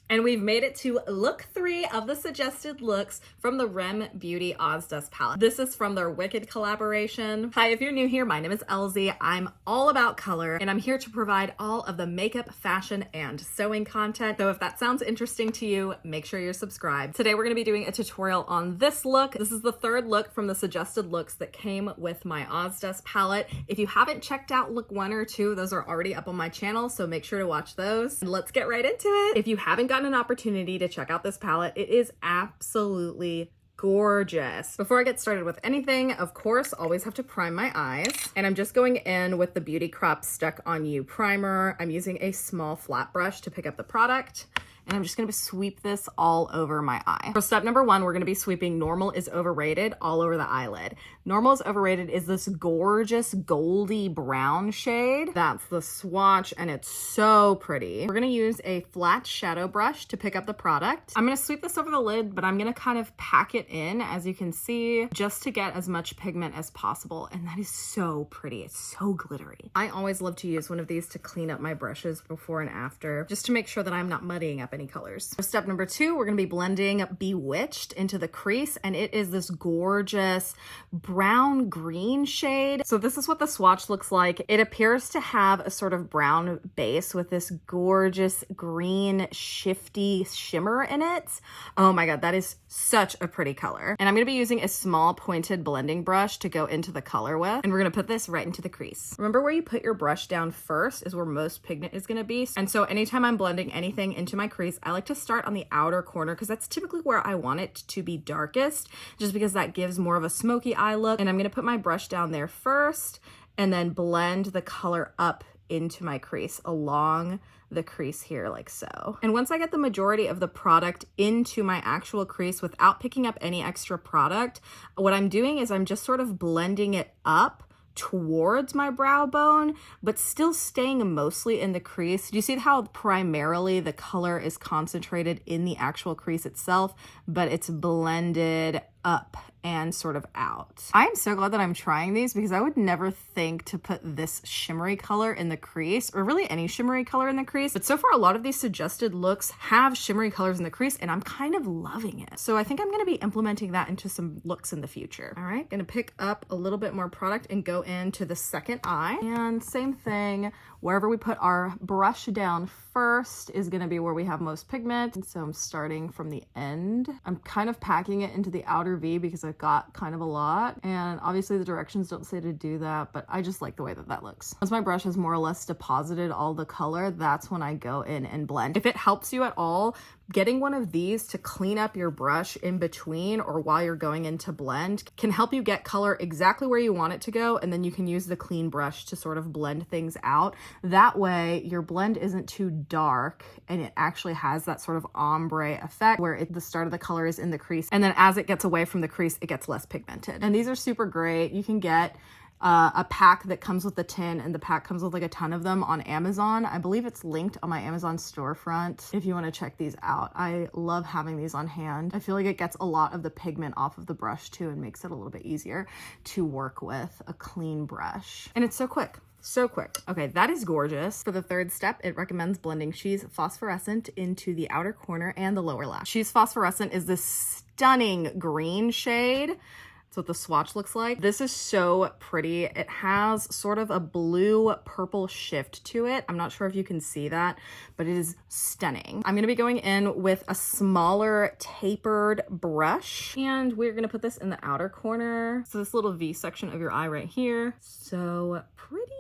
And we've made it to look 3 of the suggested looks from the r.e.m. Beauty ozdust palette. This is from their Wicked collaboration. Hi, if you're new here, my name is Elsie. I'm all about color, and I'm here to provide all of the makeup, fashion, and sewing content. So if that sounds interesting to you, make sure you're subscribed. Today, we're gonna be doing a tutorial on this look. This is the 3rd look from the suggested looks that came with my ozdust palette. If you haven't checked out look 1 or 2, those are already up on my channel, so make sure to watch those. And let's get right into it. If you haven't gotten an opportunity to check out this palette, it is absolutely gorgeous. Before I get started with anything, of course, always have to prime my eyes. And I'm just going in with the Beauty Crop Stuck On You primer. I'm using a small flat brush to pick up the product. And I'm just gonna sweep this all over my eye. For step number 1, we're gonna be sweeping Normal is Overrated all over the eyelid. Normal is Overrated is this gorgeous goldy brown shade. That's the swatch, and it's so pretty. We're gonna use a flat shadow brush to pick up the product. I'm gonna sweep this over the lid, but I'm gonna kind of pack it in, as you can see, just to get as much pigment as possible. And that is so pretty, it's so glittery. I always love to use one of these to clean up my brushes before and after, just to make sure that I'm not muddying up any colors. For step number 2, we're gonna be blending Bewitched into the crease, and it is this gorgeous brown green shade. So this is what the swatch looks like. It appears to have a sort of brown base with this gorgeous green shifty shimmer in it. Oh my god, that is such a pretty color. And I'm gonna be using a small pointed blending brush to go into the color with, and we're gonna put this right into the crease. Remember, where you put your brush down first is where most pigment is gonna be. And so anytime I'm blending anything into my crease, I like to start on the outer corner because that's typically where I want it to be darkest, just because that gives more of a smoky eye look. And I'm gonna put my brush down there first and then blend the color up into my crease along the crease here, like so. And once I get the majority of the product into my actual crease without picking up any extra product, what I'm doing is I'm just sort of blending it up towards my brow bone, but still staying mostly in the crease. Do you see how primarily the color is concentrated in the actual crease itself, but it's blended up and sort of out? I'm so glad that I'm trying these because I would never think to put this shimmery color in the crease, or really any shimmery color in the crease. But so far, a lot of these suggested looks have shimmery colors in the crease, and I'm kind of loving it. So I think I'm gonna be implementing that into some looks in the future. All right, gonna pick up a little bit more product and go into the second eye. And same thing, wherever we put our brush down first is gonna be where we have most pigment. And so I'm starting from the end. I'm kind of packing it into the outer V because I've got kind of a lot. And obviously the directions don't say to do that, but I just like the way that that looks. Once my brush has more or less deposited all the color, that's when I go in and blend. If it helps you at all, getting one of these to clean up your brush in between or while you're going in to blend can help you get color exactly where you want it to go, and then you can use the clean brush to sort of blend things out. That way your blend isn't too dark and it actually has that sort of ombre effect where the start of the color is in the crease, and then as it gets away from the crease it gets less pigmented. And these are super great. You can get a pack that comes with the tin, and the pack comes with like a ton of them on Amazon. I believe it's linked on my Amazon storefront if you want to check these out. I love having these on hand. I feel like it gets a lot of the pigment off of the brush too and makes it a little bit easier to work with a clean brush. And it's so quick. So quick. Okay, that is gorgeous. For the 3rd step, it recommends blending She's Phosphorescent into the outer corner and the lower lash. She's Phosphorescent is this stunning green shade. That's what the swatch looks like. This is so pretty. It has sort of a blue purple shift to it. I'm not sure if you can see that, but it is stunning. I'm gonna be going in with a smaller tapered brush, and we're gonna put this in the outer corner. So this little V section of your eye right here. So pretty.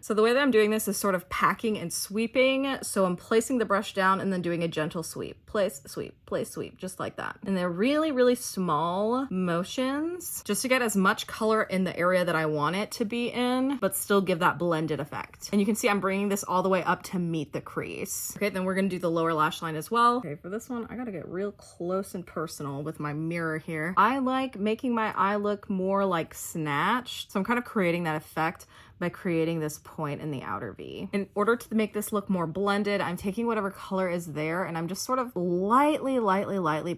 So the way that I'm doing this is sort of packing and sweeping. So I'm placing the brush down and then doing a gentle sweep. Place, sweep, place, sweep, just like that. And they're really, really small motions just to get as much color in the area that I want it to be in, but still give that blended effect. And you can see I'm bringing this all the way up to meet the crease. Okay, then we're gonna do the lower lash line as well. Okay, for this one, I gotta get real close and personal with my mirror here. I like making my eye look more like snatched. So I'm kind of creating that effect by creating this point in the outer V. In order to make this look more blended, I'm taking whatever color is there and I'm just sort of lightly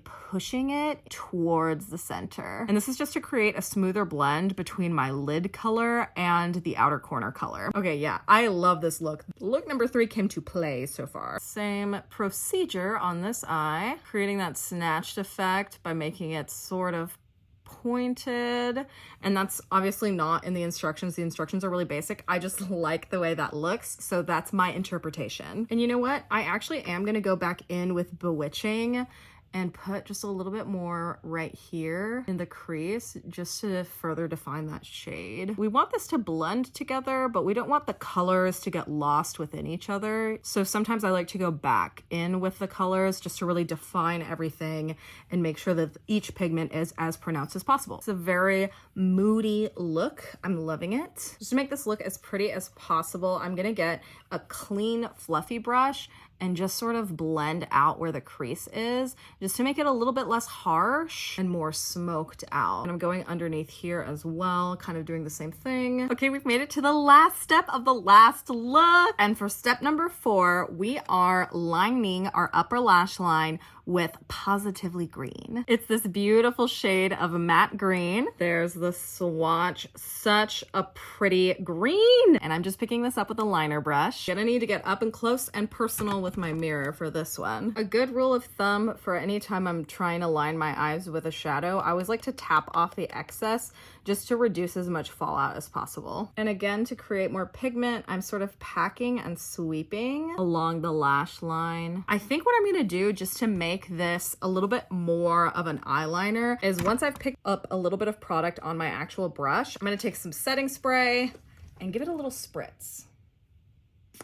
pushing it towards the center. And this is just to create a smoother blend between my lid color and the outer corner color. Okay, yeah, I love this look. Look number 3 came to play so far. Same procedure on this eye, creating that snatched effect by making it sort of pointed, and that's obviously not in the instructions. The instructions are really basic. I just like the way that looks, so that's my interpretation. And you know what? I actually am gonna go back in with Bewitching and put just a little bit more right here in the crease just to further define that shade. We want this to blend together, but we don't want the colors to get lost within each other. So sometimes I like to go back in with the colors just to really define everything and make sure that each pigment is as pronounced as possible. It's a very moody look. I'm loving it. Just to make this look as pretty as possible, I'm gonna get a clean, fluffy brush and just sort of blend out where the crease is, just to make it a little bit less harsh and more smoked out. And I'm going underneath here as well, kind of doing the same thing. Okay, we've made it to the last step of the last look. And for step number 4, we are lining our upper lash line with Positively Green. It's this beautiful shade of matte green. There's the swatch, such a pretty green. And I'm just picking this up with a liner brush. Gonna need to get up and close and personal with my mirror for this one. A good rule of thumb for any time I'm trying to line my eyes with a shadow, I always like to tap off the excess just to reduce as much fallout as possible. And again, to create more pigment, I'm sort of packing and sweeping along the lash line. I think what I'm gonna do just to make this a little bit more of an eyeliner is once I've picked up a little bit of product on my actual brush, I'm gonna take some setting spray and give it a little spritz.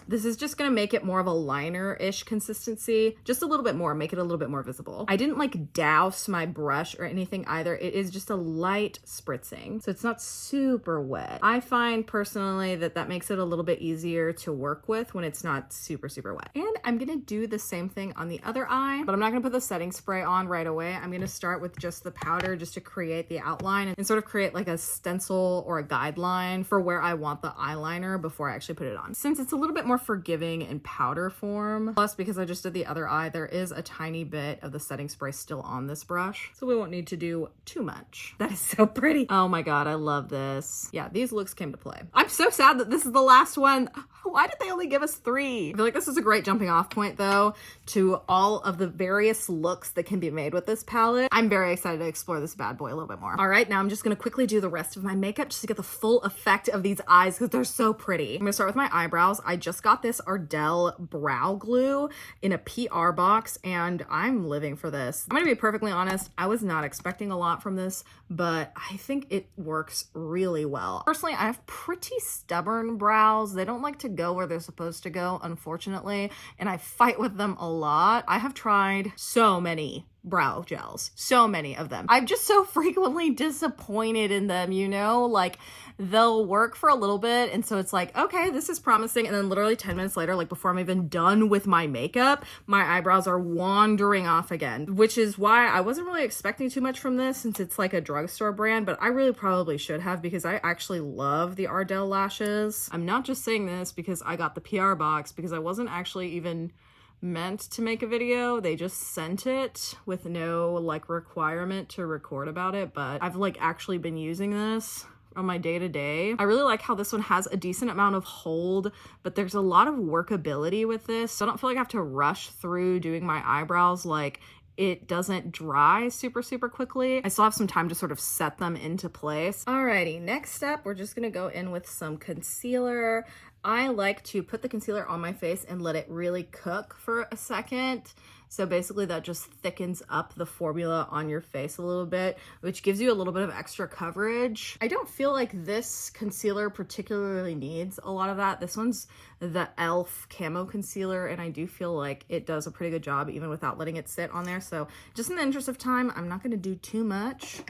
This is just gonna make it more of a liner-ish consistency, just a little bit more, make it a little bit more visible. I didn't like douse my brush or anything either. It is just a light spritzing, so it's not super wet. I find personally that that makes it a little bit easier to work with when it's not super wet. And I'm gonna do the same thing on the other eye, but I'm not gonna put the setting spray on right away. I'm gonna start with just the powder just to create the outline and sort of create like a stencil or a guideline for where I want the eyeliner before I actually put it on. Since it's a little bit more forgiving in powder form, plus because I just did the other eye, there is a tiny bit of the setting spray still on this brush, so we won't need to do too much. That is so pretty. Oh my god, I love this. Yeah, these looks came to play. I'm so sad that this is the last one. Why did they only give us 3? I feel like this is a great jumping off point though to all of the various looks that can be made with this palette. I'm very excited to explore this bad boy a little bit more. All right, now I'm just gonna quickly do the rest of my makeup just to get the full effect of these eyes because they're so pretty. I'm gonna start with my eyebrows. I just got this r.e.m brow glue in a PR box and I'm living for this. I'm gonna be perfectly honest, I was not expecting a lot from this, but I think it works really well. Personally, I have pretty stubborn brows. They don't like to go where they're supposed to go, unfortunately, and I fight with them a lot. I have tried so many brow gels, so many of them. I'm just so frequently disappointed in them, you know, like they'll work for a little bit and so it's like, okay, this is promising, and then literally 10 minutes later, like before I'm even done with my makeup, my eyebrows are wandering off again, which is why I wasn't really expecting too much from this since it's like a drugstore brand, but I really probably should have because I actually love the r.e.m lashes. I'm not just saying this because I got the PR box, because I wasn't actually even meant to make a video. They just sent it with no like requirement to record about it, but I've like actually been using this on my day-to-day. I really like how this one has a decent amount of hold, but there's a lot of workability with this, so I don't feel like I have to rush through doing my eyebrows. Like it doesn't dry super quickly. I still have some time to sort of set them into place. Alrighty, next step, we're just gonna go in with some concealer. I like to put the concealer on my face and let it really cook for a second. So basically that just thickens up the formula on your face a little bit, which gives you a little bit of extra coverage. I don't feel like this concealer particularly needs a lot of that. This one's the e.l.f. Camo Concealer, and I do feel like it does a pretty good job even without letting it sit on there. So just in the interest of time, I'm not gonna do too much,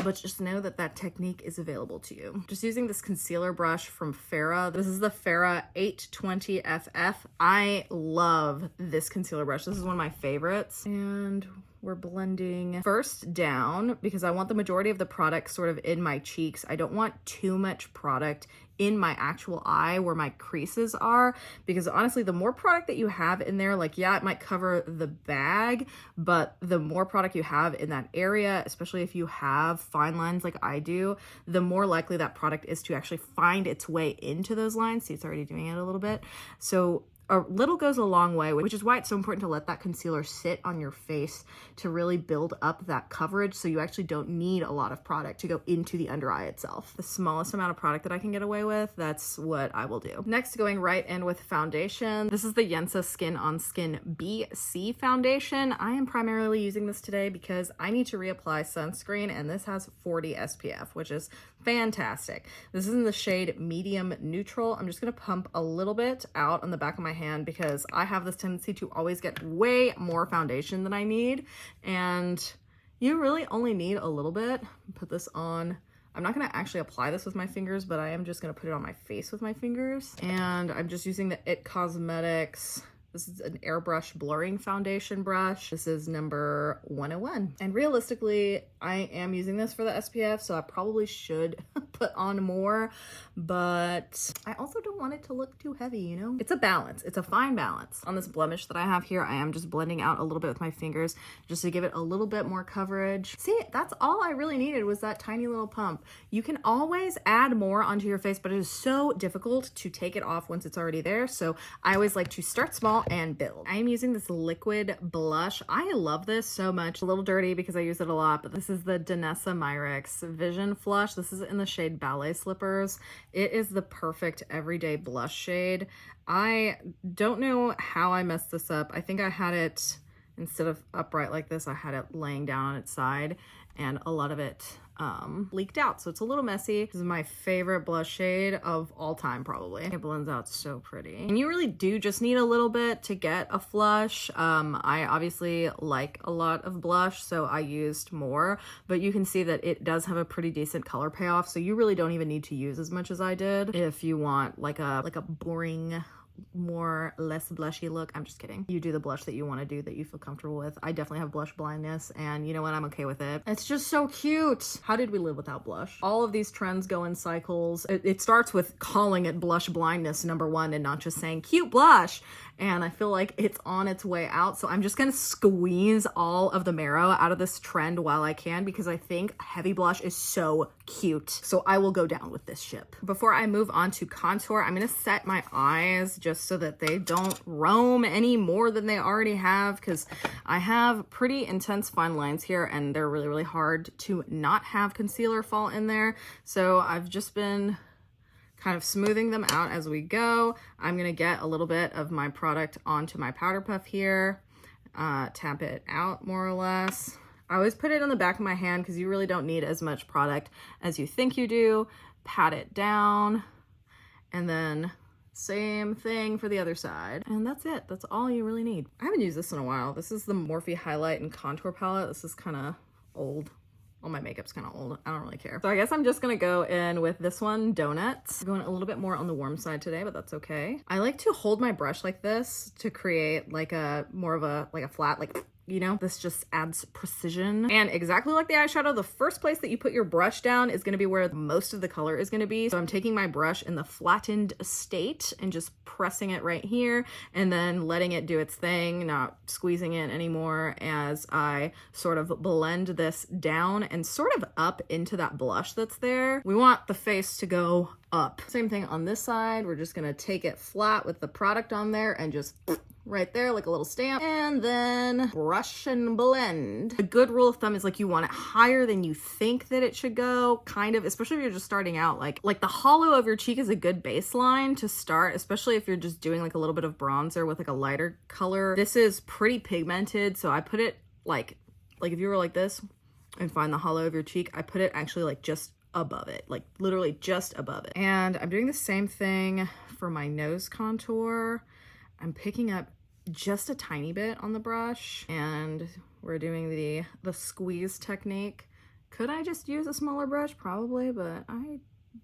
but just know that that technique is available to you. Just using this concealer brush from Farrah. This is the Farrah 820FF. I love this concealer brush. This is one of my favorites. And we're blending first down because I want the majority of the product sort of in my cheeks. I don't want too much product in my actual eye where my creases are, because honestly, the more product that you have in there, like, yeah, it might cover the bag, but the more product you have in that area, especially if you have fine lines like I do, the more likely that product is to actually find its way into those lines. See, it's already doing it a little bit. So a little goes a long way, which is why it's so important to let that concealer sit on your face to really build up that coverage, so you actually don't need a lot of product to go into the under eye itself. The smallest amount of product that I can get away with, that's what I will do. Next, going right in with foundation. This is the Yensa Skin on Skin BC foundation. I am primarily using this today because I need to reapply sunscreen, and this has 40 SPF, which is fantastic. This is in the shade medium neutral. I'm just gonna pump a little bit out on the back of my hand because I have this tendency to always get way more foundation than I need, and you really only need a little bit. Put this on. I'm not gonna actually apply this with my fingers, but I am just gonna put it on my face with my fingers, and I'm just using the It Cosmetics. This is an airbrush blurring foundation brush. This is number 101. And realistically, I am using this for the SPF, so I probably should put on more, but I also don't want it to look too heavy, you know? It's a balance. It's a fine balance. On this blemish that I have here, I am just blending out a little bit with my fingers just to give it a little bit more coverage. See, that's all I really needed was that tiny little pump. You can always add more onto your face, but it is so difficult to take it off once it's already there. So I always like to start small and build. I am using this liquid blush. I love this so much. A little dirty because I use it a lot, but this is the Danessa Myricks Vision Flush. This is in the shade Ballet Slippers. It is the perfect everyday blush shade. I don't know how I messed this up. I think I had it, instead of upright like this, I had it laying down on its side, and a lot of it leaked out, so it's a little messy. This is my favorite blush shade of all time, probably. It blends out so pretty, and you really do just need a little bit to get a flush. I obviously like a lot of blush, so I used more, but you can see that it does have a pretty decent color payoff, so you really don't even need to use as much as I did if you want like a boring, less blushy look. I'm just kidding. You do the blush that you want to do, that you feel comfortable with. I definitely have blush blindness, and you know what? I'm okay with it. It's just so cute. How did we live without blush? All of these trends go in cycles. It starts with calling it blush blindness, number one, and not just saying cute blush. And I feel like it's on its way out. So I'm just gonna squeeze all of the marrow out of this trend while I can, because I think heavy blush is so cute. So I will go down with this ship. Before I move on to contour, I'm gonna set my eyes just so that they don't roam any more than they already have, because I have pretty intense fine lines here, and they're really, really hard to not have concealer fall in there. So I've just been kind of smoothing them out as we go. I'm gonna get a little bit of my product onto my powder puff here, tap it out more or less. I always put it on the back of my hand because you really don't need as much product as you think you do. Pat it down, and then same thing for the other side. And that's it. That's all you really need. I haven't used this in a while. This is the Morphe Highlight and Contour Palette. This is kind of old. All my makeup's kind of old. I don't really care. So I guess I'm just gonna go in with this one, Donuts. I'm going a little bit more on the warm side today, but that's okay. I like to hold my brush like this to create like a more of a flat, like, you know, this just adds precision. And exactly like the eyeshadow, the first place that you put your brush down is going to be where most of the color is going to be. So I'm taking my brush in the flattened state and just pressing it right here, and then letting it do its thing, not squeezing it anymore, as I sort of blend this down and sort of up into that blush that's there. We want the face to go up. Same thing on this side. We're just going to take it flat with the product on there and just right there like a little stamp, and then brush and blend. A good rule of thumb is like you want it higher than you think that it should go, kind of, especially if you're just starting out. Like the hollow of your cheek is a good baseline to start, especially if you're just doing like a little bit of bronzer with like a lighter color. This is pretty pigmented, so I put it like if you were like this and find the hollow of your cheek, I put it actually like just above it, like literally just above it. And I'm doing the same thing for my nose contour. I'm picking up just a tiny bit on the brush, and we're doing the squeeze technique. Could I just use a smaller brush? Probably, but I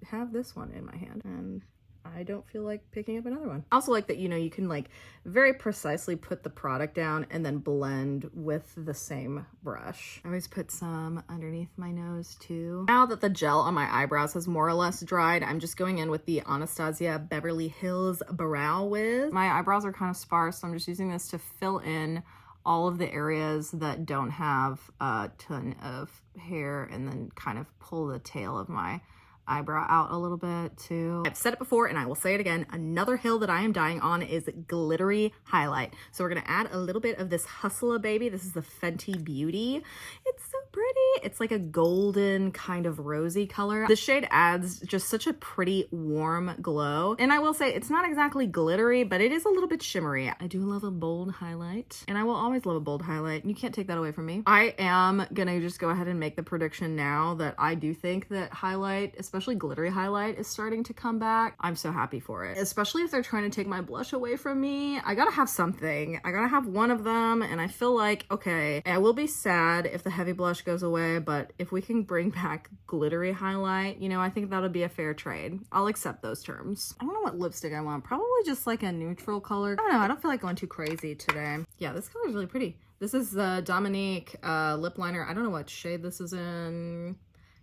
have this one in my hand, and I don't feel like picking up another one. I also like that, you know, you can like very precisely put the product down and then blend with the same brush. I always put some underneath my nose too. Now that the gel on my eyebrows has more or less dried, I'm just going in with the Anastasia Beverly Hills Brow Wiz. My eyebrows are kind of sparse, so I'm just using this to fill in all of the areas that don't have a ton of hair and then kind of pull the tail of my eyebrow out a little bit too. I've said it before and I will say it again, another hill that I am dying on is glittery highlight. So we're gonna add a little bit of this Hustler Baby. This is the Fenty Beauty. It's so pretty. It's like a golden kind of rosy color. The shade adds just such a pretty warm glow. And I will say it's not exactly glittery, but it is a little bit shimmery. I do love a bold highlight and I will always love a bold highlight. You can't take that away from me. I am gonna just go ahead and make the prediction now that I do think that highlight, especially glittery highlight, is starting to come back. I'm so happy for it, especially if they're trying to take my blush away from me. I gotta have something. I gotta have one of them, and I feel like, okay, I will be sad if the heavy blush goes away, but if we can bring back glittery highlight, you know, I think that'll be a fair trade. I'll accept those terms. I don't know what lipstick I want. Probably just like a neutral color. I don't know. I don't feel like going too crazy today. Yeah, this color is really pretty. This is the Dominique lip liner. I don't know what shade this is in.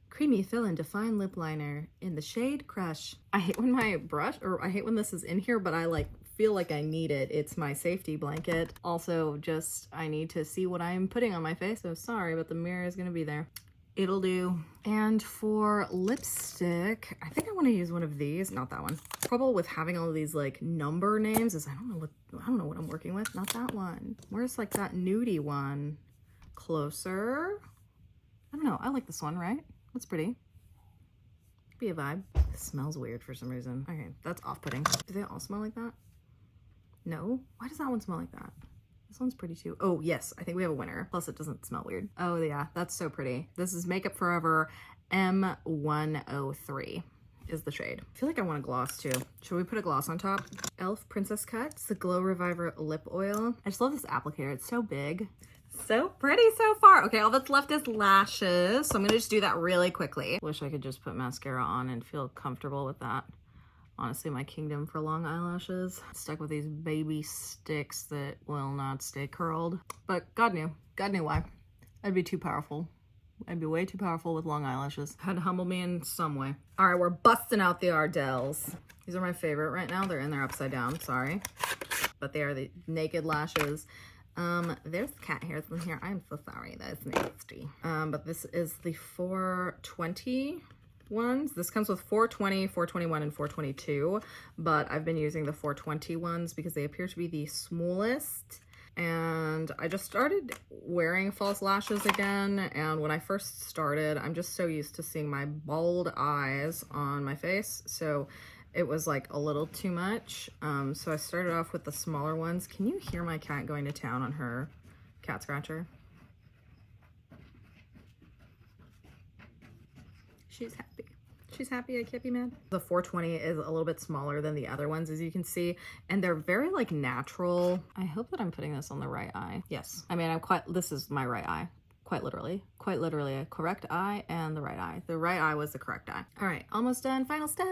Creamy Fill and Define Lip Liner in the shade Crush. I hate when my brush, or I hate when this is in here, but I like feel like I need it. It's my safety blanket. Also, just I need to see what I'm putting on my face, so sorry, but the mirror is gonna be there. It'll do. And for lipstick, I think I want to use one of these, not that one. Trouble with having all of these like number names is I don't know what I'm working with. Not that one. Where's like that nudie one? Closer. I don't know. I like this one, right? That's pretty. Be a vibe. It smells weird for some reason. Okay, that's off-putting. Do they all smell like that? No? Why does that one smell like that? This one's pretty too. Oh, yes. I think we have a winner. Plus, it doesn't smell weird. Oh, yeah. That's so pretty. This is Makeup Forever M103 is the shade. I feel like I want a gloss too. Should we put a gloss on top? e.l.f. Princess Cut. It's the Glow Reviver Lip Oil. I just love this applicator. It's so big. So pretty so far. Okay, all that's left is lashes. So I'm gonna just do that really quickly. Wish I could just put mascara on and feel comfortable with that. Honestly, my kingdom for long eyelashes. Stuck with these baby sticks that will not stay curled. But God knew why. I'd be too powerful. I'd be way too powerful with long eyelashes. Had to humble me in some way. All right, we're busting out the Ardell's. These are my favorite right now. They're in there upside down, sorry. But they are the naked lashes. There's cat hairs in here. I'm so sorry, that's nasty. But this is the 420 ones. This comes with 420, 421, and 422, but I've been using the 420 ones because they appear to be the smallest. And I just started wearing false lashes again, and when I first started, I'm just so used to seeing my bald eyes on my face, so it was like a little too much. So I started off with the smaller ones. Can you hear my cat going to town on her cat scratcher? She's happy. She's happy. I can't be mad. The 420 is a little bit smaller than the other ones, as you can see, and they're very like natural. I hope that I'm putting this on the right eye. Yes. I mean, this is my right eye. Quite literally a correct eye and the right eye. The right eye was the correct eye. All right, almost done, final step.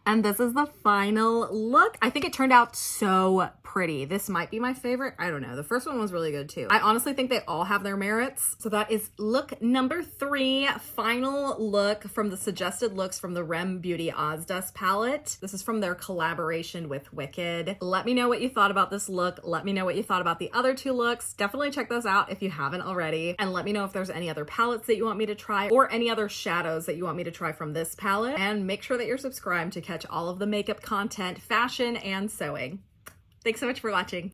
And this is the final look. I think it turned out so pretty. This might be my favorite. I don't know. The first one was really good too. I honestly think they all have their merits. So that is look number 3, final look from the suggested looks from the r.e.m Beauty Ozdust palette. This is from their collaboration with Wicked. Let me know what you thought about this look. Let me know what you thought about the other 2 looks. Definitely check those out if you haven't already. And let me know if there's any other palettes that you want me to try or any other shadows that you want me to try from this palette. And make sure that you're subscribed to catch all of the makeup content, fashion, and sewing. Thanks so much for watching.